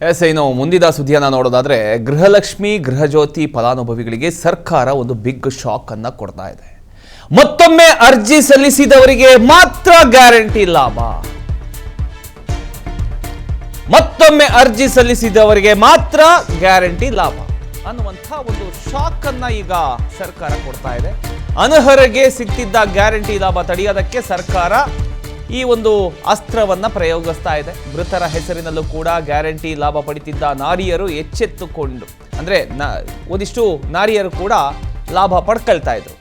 ಇನ್ನು ಮುಂದಿನ ಸುದ್ದಿಯನ್ನು ನೋಡೋದಾದ್ರೆ ಗೃಹಲಕ್ಷ್ಮಿ ಗೃಹಜ್ಯೋತಿ ಫಲಾನುಭವಿಗಳಿಗೆ ಸರ್ಕಾರ ಒಂದು ಬಿಗ್ ಶಾಕ್ ಅನ್ನ ಕೊಡ್ತಾ ಇದೆ. ಮತ್ತೊಮ್ಮೆ ಅರ್ಜಿ ಸಲ್ಲಿಸಿದವರಿಗೆ ಮಾತ್ರ ಗ್ಯಾರಂಟಿ ಲಾಭ. ಮತ್ತೊಮ್ಮೆ ಅರ್ಜಿ ಸಲ್ಲಿಸಿದವರಿಗೆ ಮಾತ್ರ ಗ್ಯಾರಂಟಿ ಲಾಭ ಅನ್ನುವಂಥ ಒಂದು ಶಾಕ್ ಅನ್ನ ಈಗ ಸರ್ಕಾರ ಕೊಡ್ತಾ ಇದೆ. ಅನರ್ಹರಿಗೆ ಸಿಗ್ತಿದ್ದ ಗ್ಯಾರಂಟಿ ಲಾಭ ತಡೆಯೋದಕ್ಕೆ ಸರ್ಕಾರ ಈ ಒಂದು ಅಸ್ತ್ರವನ್ನ ಪ್ರಯೋಗಿಸ್ತಾ ಇದೆ. ಮೃತರ ಹೆಸರಿನಲ್ಲೂ ಕೂಡ ಗ್ಯಾರಂಟಿ ಲಾಭ ಪಡಿತಿದ್ದ ನಾರಿಯರು ಎಚ್ಚೆತ್ತುಕೊಂಡು ಅಂದ್ರೆ ಒಂದಿಷ್ಟು ನಾರಿಯರು ಕೂಡ ಲಾಭ ಪಡ್ಕೊಳ್ತಾ ಇದ್ರು.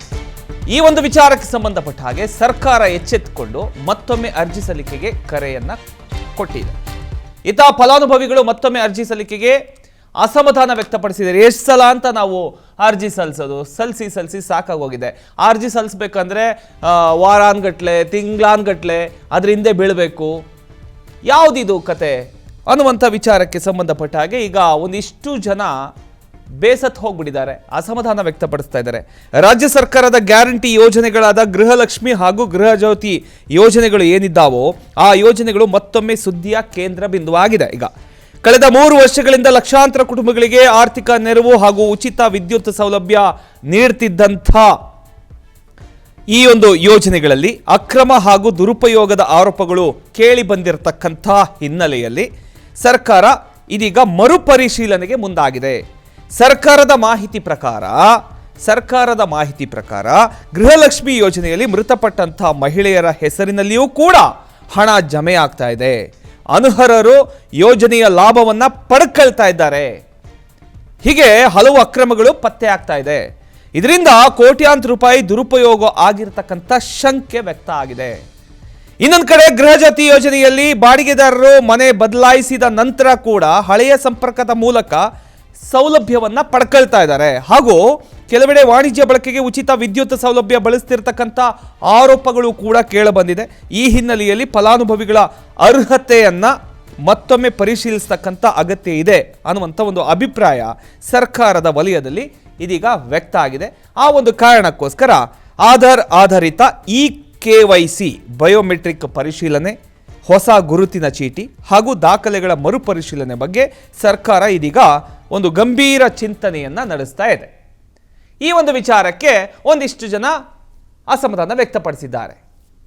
ಈ ಒಂದು ವಿಚಾರಕ್ಕೆ ಸಂಬಂಧಪಟ್ಟ ಹಾಗೆ ಸರ್ಕಾರ ಎಚ್ಚೆತ್ತುಕೊಂಡು ಮತ್ತೊಮ್ಮೆ ಅರ್ಜಿ ಸಲ್ಲಿಕೆಗೆ ಕರೆಯನ್ನ ಕೊಟ್ಟಿದೆ. ಇತ ಫಲಾನುಭವಿಗಳು ಮತ್ತೊಮ್ಮೆ ಅರ್ಜಿ ಸಲ್ಲಿಕೆಗೆ ಅಸಮಾಧಾನ ವ್ಯಕ್ತಪಡಿಸಿದ್ದಾರೆ. ಎಷ್ಟು ಸಲ ಅಂತ ನಾವು ಅರ್ಜಿ ಸಲ್ಲಿಸೋದು, ಸಲ್ಲಿಸಿ ಸಾಕಾಗೋಗಿದೆ. ಅರ್ಜಿ ಸಲ್ಲಿಸ್ಬೇಕಂದ್ರೆ ವಾರಾನ್ಗಟ್ಲೆ ತಿಂಗ್ಳಾನ್ಗಟ್ಲೆ ಅದ್ರ ಹಿಂದೆ ಬೀಳಬೇಕು. ಯಾವುದಿದು ಕತೆ ಅನ್ನುವಂಥ ವಿಚಾರಕ್ಕೆ ಸಂಬಂಧಪಟ್ಟ ಹಾಗೆ ಈಗ ಒಂದಿಷ್ಟು ಜನ ಬೇಸತ್ತು ಹೋಗ್ಬಿಟ್ಟಿದ್ದಾರೆ, ಅಸಮಾಧಾನ ವ್ಯಕ್ತಪಡಿಸ್ತಾ ಇದ್ದಾರೆ. ರಾಜ್ಯ ಸರ್ಕಾರದ ಗ್ಯಾರಂಟಿ ಯೋಜನೆಗಳಾದ ಗೃಹಲಕ್ಷ್ಮಿ ಹಾಗೂ ಗೃಹಜ್ಯೋತಿ ಯೋಜನೆಗಳು ಏನಿದ್ದಾವೋ ಆ ಯೋಜನೆಗಳು ಮತ್ತೊಮ್ಮೆ ಸುದ್ದಿಯ ಕೇಂದ್ರ ಬಿಂದುವಾಗಿದೆ. ಈಗ ಕಳೆದ 3 ವರ್ಷಗಳಿಂದ ಲಕ್ಷಾಂತರ ಕುಟುಂಬಗಳಿಗೆ ಆರ್ಥಿಕ ನೆರವು ಹಾಗೂ ಉಚಿತ ವಿದ್ಯುತ್ ಸೌಲಭ್ಯ ನೀಡುತ್ತಿದ್ದಂಥ ಈ ಒಂದು ಯೋಜನೆಗಳಲ್ಲಿ ಅಕ್ರಮ ಹಾಗೂ ದುರುಪಯೋಗದ ಆರೋಪಗಳು ಕೇಳಿ ಬಂದಿರತಕ್ಕಂಥ ಹಿನ್ನೆಲೆಯಲ್ಲಿ ಸರ್ಕಾರ ಇದೀಗ ಮರುಪರಿಶೀಲನೆಗೆ ಮುಂದಾಗಿದೆ. ಸರ್ಕಾರದ ಮಾಹಿತಿ ಪ್ರಕಾರ ಗೃಹಲಕ್ಷ್ಮಿ ಯೋಜನೆಯಲ್ಲಿ ಮೃತಪಟ್ಟಂಥ ಮಹಿಳೆಯರ ಹೆಸರಿನಲ್ಲಿಯೂ ಕೂಡ ಹಣ ಜಮೆಯಾಗ್ತಾ ಇದೆ. ಅನರ್ಹರು ಯೋಜನೆಯ ಲಾಭವನ್ನ ಪಡ್ಕೊಳ್ತಾ ಇದ್ದಾರೆ. ಹೀಗೆ ಹಲವು ಅಕ್ರಮಗಳು ಪತ್ತೆ ಆಗ್ತಾ ಇದೆ. ಇದರಿಂದ ಕೋಟ್ಯಾಂತರ ರೂಪಾಯಿ ದುರುಪಯೋಗ ಆಗಿರತಕ್ಕಂಥ ಶಂಕೆ ವ್ಯಕ್ತ ಆಗಿದೆ. ಇನ್ನೊಂದು ಕಡೆ ಗೃಹಜ್ಯೋತಿ ಯೋಜನೆಯಲ್ಲಿ ಬಾಡಿಗೆದಾರರು ಮನೆ ಬದಲಾಯಿಸಿದ ನಂತರ ಕೂಡ ಹಳೆಯ ಸಂಪರ್ಕದ ಮೂಲಕ ಸೌಲಭ್ಯವನ್ನ ಪಡ್ಕೊಳ್ತಾ ಇದ್ದಾರೆ. ಹಾಗೂ ಕೆಲವೆಡೆ ವಾಣಿಜ್ಯ ಬಳಕೆಗೆ ಉಚಿತ ವಿದ್ಯುತ್ ಸೌಲಭ್ಯ ಬಳಸ್ತಿರ್ತಕ್ಕಂಥ ಆರೋಪಗಳು ಕೂಡ ಕೇಳಬಂದಿದೆ. ಈ ಹಿನ್ನೆಲೆಯಲ್ಲಿ ಫಲಾನುಭವಿಗಳ ಅರ್ಹತೆಯನ್ನ ಮತ್ತೊಮ್ಮೆ ಪರಿಶೀಲಿಸತಕ್ಕಂಥ ಅಗತ್ಯ ಇದೆ ಅನ್ನುವಂಥ ಒಂದು ಅಭಿಪ್ರಾಯ ಸರ್ಕಾರದ ವಲಯದಲ್ಲಿ ಇದೀಗ ವ್ಯಕ್ತ ಆಗಿದೆ. ಆ ಒಂದು ಕಾರಣಕ್ಕೋಸ್ಕರ ಆಧಾರ್ ಆಧಾರಿತ KYC ಬಯೋಮೆಟ್ರಿಕ್ ಪರಿಶೀಲನೆ, ಹೊಸ ಗುರುತಿನ ಚೀಟಿ ಹಾಗೂ ದಾಖಲೆಗಳ ಮರುಪರಿಶೀಲನೆ ಬಗ್ಗೆ ಸರ್ಕಾರ ಇದೀಗ ಒಂದು ಗಂಭೀರ ಚಿಂತನೆಯನ್ನ ನಡೆಸ್ತಾ ಇದೆ. ಈ ಒಂದು ವಿಚಾರಕ್ಕೆ ಒಂದಿಷ್ಟು ಜನ ಅಸಮಾಧಾನ ವ್ಯಕ್ತಪಡಿಸಿದ್ದಾರೆ.